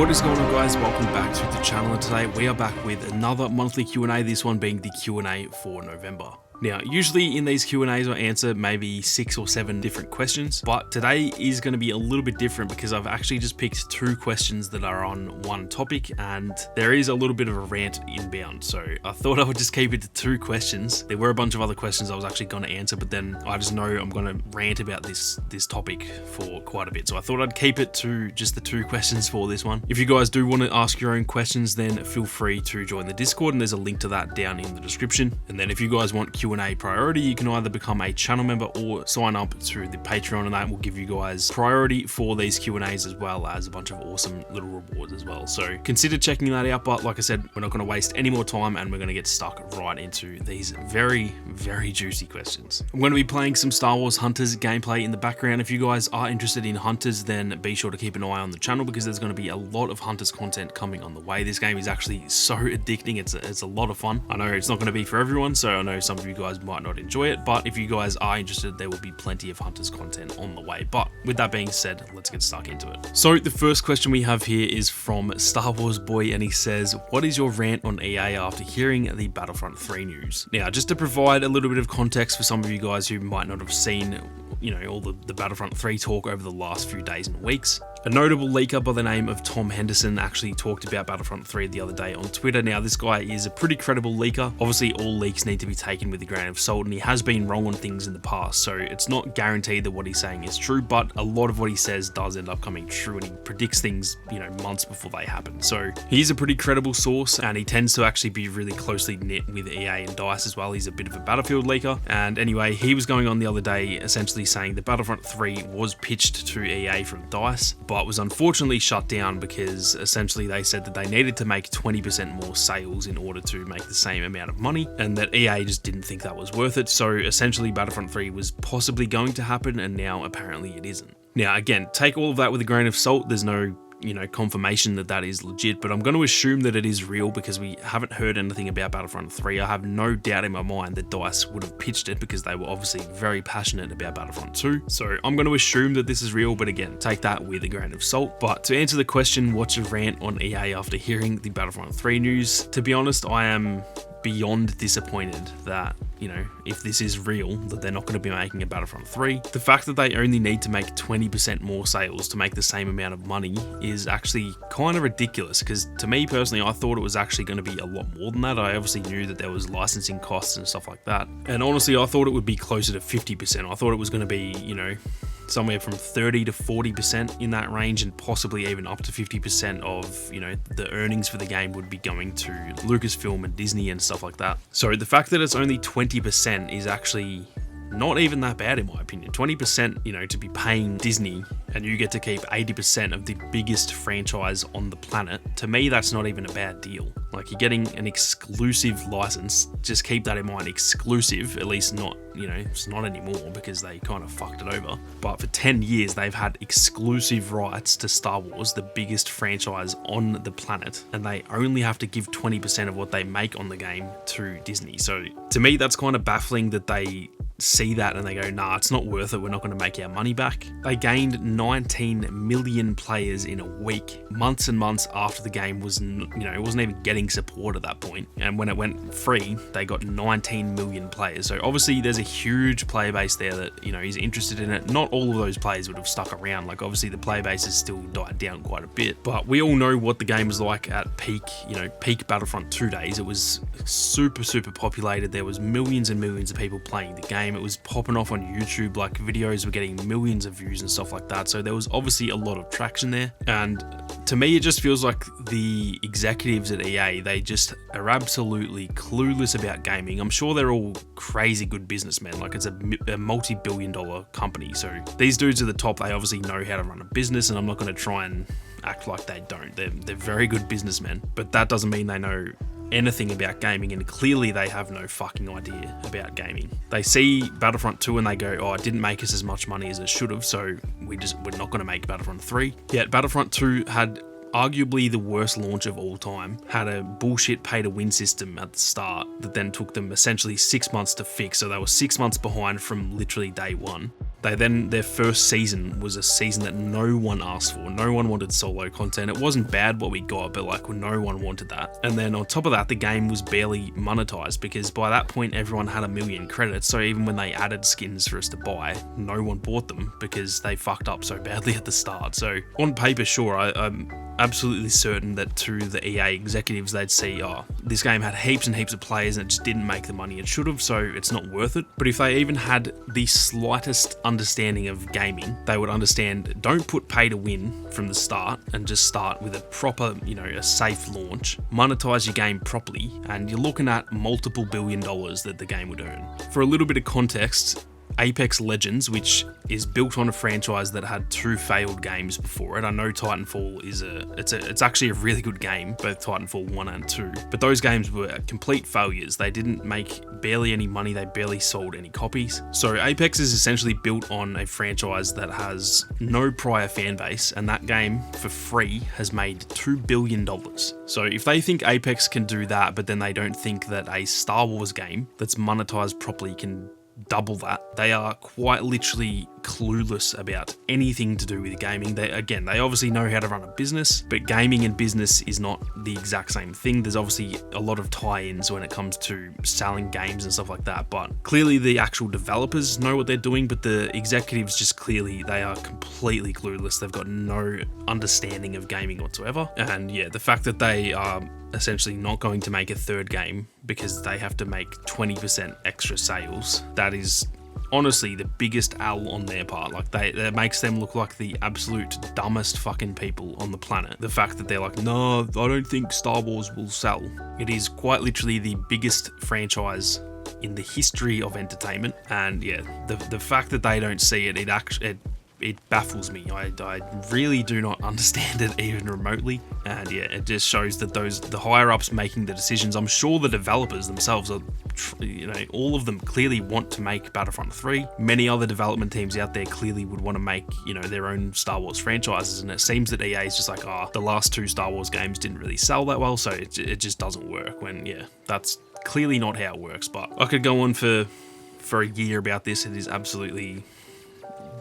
What is going on, guys? Welcome back to the channel, and today we are back with another monthly Q&A, this one being the Q&A for November. Now, usually in these Q&As I answer maybe 6 or 7 different questions, but today is going to be a little bit different because I've actually just picked 2 questions that are on one topic, and there is a little bit of a rant inbound. So I thought I would just keep it to 2 questions. There were a bunch of other questions I was actually going to answer, but then I just know I'm going to rant about this topic for quite a bit. So I thought I'd keep it to just the 2 questions for this one. If you guys do want to ask your own questions, then feel free to join the Discord, and there's a link to that down in the description. And then if you guys want Q&A priority, you can either become a channel member or sign up through the Patreon, and that will give you guys priority for these Q&As as well as a bunch of awesome little rewards as well. So consider checking that out. But like I said, we're not going to waste any more time and we're going to get stuck right into these very juicy questions. I'm going to be playing some Star Wars Hunters gameplay in the background. If you guys are interested in Hunters, then be sure to keep an eye on the channel because there's going to be a lot of Hunters content coming on the way. This game is actually so addicting. It's a lot of fun. I know it's not going to be for everyone, so I know some of you guys might not enjoy it, but if you guys are interested, there will be plenty of Hunters content on the way. But with that being said, let's get stuck into it. So the first question we have here is from Star Wars Boy, and he says, what is your rant on EA after hearing the Battlefront 3 news? Now, just to provide a little bit of context for some of you guys who might not have seen all the Battlefront 3 talk over the last few days and weeks. A notable leaker by the name of Tom Henderson actually talked about Battlefront 3 the other day on Twitter. Now, this guy is a pretty credible leaker. Obviously, all leaks need to be taken with a grain of salt, and he has been wrong on things in the past, so it's not guaranteed that what he's saying is true, but a lot of what he says does end up coming true, and he predicts things, months before they happen. So he's a pretty credible source, and he tends to actually be really closely knit with EA and DICE as well. He's a bit of a Battlefield leaker, and anyway, he was going on the other day essentially saying that Battlefront 3 was pitched to EA from DICE, but was unfortunately shut down because essentially they said that they needed to make 20% more sales in order to make the same amount of money, and that EA just didn't think that was worth it. So essentially Battlefront 3 was possibly going to happen, and now apparently it isn't. Now again, take all of that with a grain of salt. There's no confirmation that that is legit, but I'm going to assume that it is real because we haven't heard anything about Battlefront 3. I have no doubt in my mind that DICE would have pitched it because they were obviously very passionate about Battlefront 2. So I'm going to assume that this is real, but again, take that with a grain of salt. But to answer the question, what's your rant on EA after hearing the Battlefront 3 news? To be honest, I am beyond disappointed that, if this is real, that they're not going to be making a Battlefront 3. The fact that they only need to make 20% more sales to make the same amount of money is actually kind of ridiculous, because to me personally, I thought it was actually going to be a lot more than that. I obviously knew that there was licensing costs and stuff like that, and honestly, I thought it would be closer to 50%. I thought it was going to be, somewhere from 30 to 40% in that range, and possibly even up to 50% of, the earnings for the game would be going to Lucasfilm and Disney and stuff like that. So the fact that it's only 20% is actually not even that bad in my opinion. 20%, to be paying Disney and you get to keep 80% of the biggest franchise on the planet, to me that's not even a bad deal. Like, you're getting an exclusive license, just keep that in mind, exclusive, at least not, it's not anymore because they kind of fucked it over. But for 10 years they've had exclusive rights to Star Wars, the biggest franchise on the planet, and they only have to give 20% of what they make on the game to Disney. So to me that's kind of baffling that they see that and they go, nah, it's not worth it, we're not going to make our money back. They gained 19 million players in a week, months and months after the game was, it wasn't even getting support at that point. And when it went free, they got 19 million players. So obviously there's a huge player base there that, is interested in it. Not all of those players would have stuck around. Like, obviously the player base has still died down quite a bit, but we all know what the game was like at peak, peak Battlefront 2 days. It was super populated. There was millions and millions of people playing the game. It was popping off on YouTube, like videos were getting millions of views and stuff like that. So there was obviously a lot of traction there. And to me, it just feels like the executives at EA, they just are absolutely clueless about gaming. I'm sure they're all crazy good businessmen. Like, it's a multi-billion-dollar company. So these dudes at the top, they obviously know how to run a business, and I'm not going to try and act like they don't. They're very good businessmen, but that doesn't mean they know anything about gaming, and clearly they have no fucking idea about gaming. They see Battlefront 2 and they go, oh, it didn't make us as much money as it should have, so we're not going to make Battlefront 3. Yet Battlefront 2 had arguably the worst launch of all time, had a bullshit pay-to-win system at the start that then took them essentially 6 months to fix, so they were 6 months behind from literally day one. Their first season was a season that no one asked for. No one wanted solo content. It wasn't bad what we got, but like no one wanted that. And then on top of that, the game was barely monetized because by that point everyone had 1 million credits. So even when they added skins for us to buy, no one bought them because they fucked up so badly at the start. So on paper, sure, I'm absolutely certain that to the EA executives, they'd see, oh, this game had heaps and heaps of players and it just didn't make the money it should have, so it's not worth it. But if they even had the slightest understanding of gaming, they would understand, don't put pay to win from the start and just start with a proper, a safe launch, monetize your game properly, and you're looking at multiple $1 billion that the game would earn. For a little bit of context, Apex Legends, which is built on a franchise that had 2 failed games before it. I know Titanfall it's actually a really good game, both Titanfall 1 and 2, but those games were complete failures. They didn't make barely any money, they barely sold any copies. So Apex is essentially built on a franchise that has no prior fan base, and that game for free has made $2 billion. So if they think Apex can do that, but then they don't think that a Star Wars game that's monetized properly can double that, they are quite literally clueless about anything to do with gaming. They obviously know how to run a business, but gaming and business is not the exact same thing. There's obviously a lot of tie-ins when it comes to selling games and stuff like that, but clearly the actual developers know what they're doing, but the executives just clearly, they are completely clueless. They've got no understanding of gaming whatsoever. And yeah, the fact that they are essentially not going to make a third game because they have to make 20% extra sales, that is honestly the biggest L on their part. Like that makes them look like the absolute dumbest fucking people on the planet. The fact that they're like, no, I don't think Star Wars will sell. It is quite literally the biggest franchise in the history of entertainment, and yeah, the fact that they don't see it, it baffles me. I really do not understand it even remotely. And yeah, it just shows that the higher ups making the decisions, I'm sure the developers themselves are, all of them clearly want to make Battlefront 3. Many other development teams out there clearly would want to make, their own Star Wars franchises. And it seems that EA is just like, the last 2 Star Wars games didn't really sell that well, so it just doesn't work. When, yeah, that's clearly not how it works. But I could go on for a year about this. It is absolutely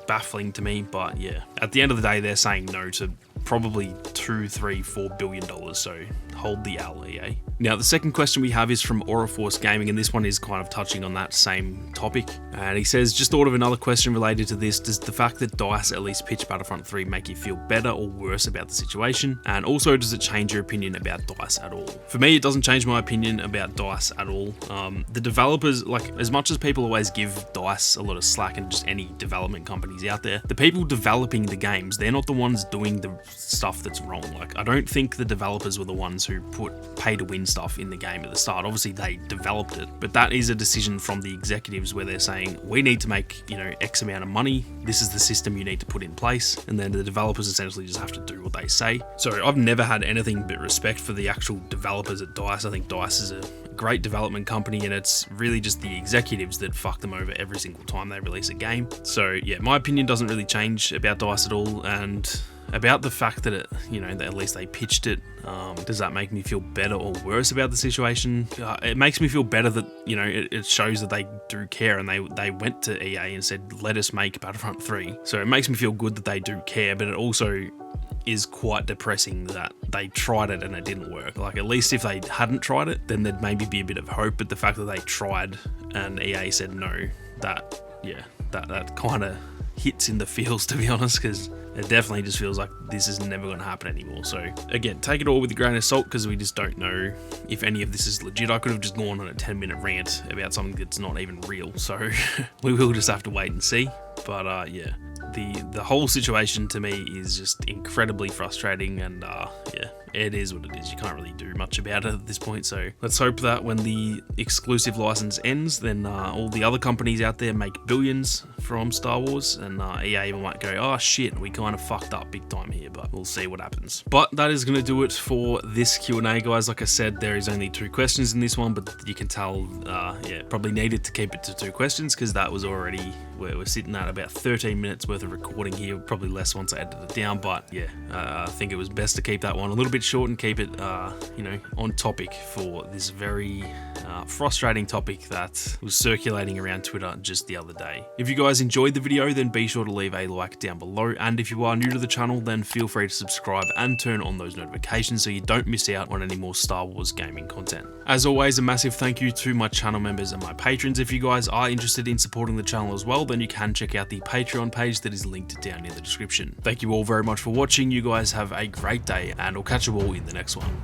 baffling to me, but yeah, at the end of the day, they're saying no to probably $2, $3, $4 billion, so hold the L, EA. Now, the second question we have is from Auraforce Gaming, and this one is kind of touching on that same topic. And he says, just thought of another question related to this. Does the fact that DICE at least pitched Battlefront 3 make you feel better or worse about the situation? And also, does it change your opinion about DICE at all? For me, it doesn't change my opinion about DICE at all. The developers, like, as much as people always give DICE a lot of slack and just any development companies out there, the people developing the games, they're not the ones doing the stuff that's wrong. Like, I don't think the developers were the ones who put pay to win stuff in the game at the start. Obviously they developed it, but that is a decision from the executives where they're saying, we need to make, X amount of money. This is the system you need to put in place. And then the developers essentially just have to do what they say. So I've never had anything but respect for the actual developers at DICE. I think DICE is a great development company, and it's really just the executives that fuck them over every single time they release a game. So yeah, my opinion doesn't really change about DICE at all. And about the fact that that at least they pitched it, does that make me feel better or worse about the situation? It makes me feel better that, it shows that they do care, and they went to EA and said, let us make Battlefront 3. So it makes me feel good that they do care, but it also is quite depressing that they tried it and it didn't work. Like, at least if they hadn't tried it, then there'd maybe be a bit of hope, but the fact that they tried and EA said no, that kind of hits in the feels, to be honest, because it definitely just feels like this is never going to happen anymore. So again, take it all with a grain of salt, because we just don't know if any of this is legit. I could have just gone on a 10-minute rant about something that's not even real, so we will just have to wait and see. But yeah, the whole situation to me is just incredibly frustrating, and yeah, it is what it is. You can't really do much about it at this point. So let's hope that when the exclusive license ends, then all the other companies out there make billions from Star Wars, and EA might go, oh shit, we kind of fucked up big time here, but we'll see what happens. But that is going to do it for this Q&A, guys. Like I said, there is only 2 questions in this one, but you can tell, yeah, probably needed to keep it to 2 questions, because that was already, we're sitting at about 13 minutes worth of recording here, probably less once I edited it down. But yeah, I think it was best to keep that one a little bit short and keep it, on topic for this very frustrating topic that was circulating around Twitter just the other day. If you guys guys enjoyed the video, then be sure to leave a like down below, and if you are new to the channel, then feel free to subscribe and turn on those notifications so you don't miss out on any more Star Wars gaming content. As always, a massive thank you to my channel members and my patrons. If you guys are interested in supporting the channel as well, then you can check out the Patreon page that is linked down in the description. Thank you all very much for watching. You guys have a great day, and I'll catch you all in the next one.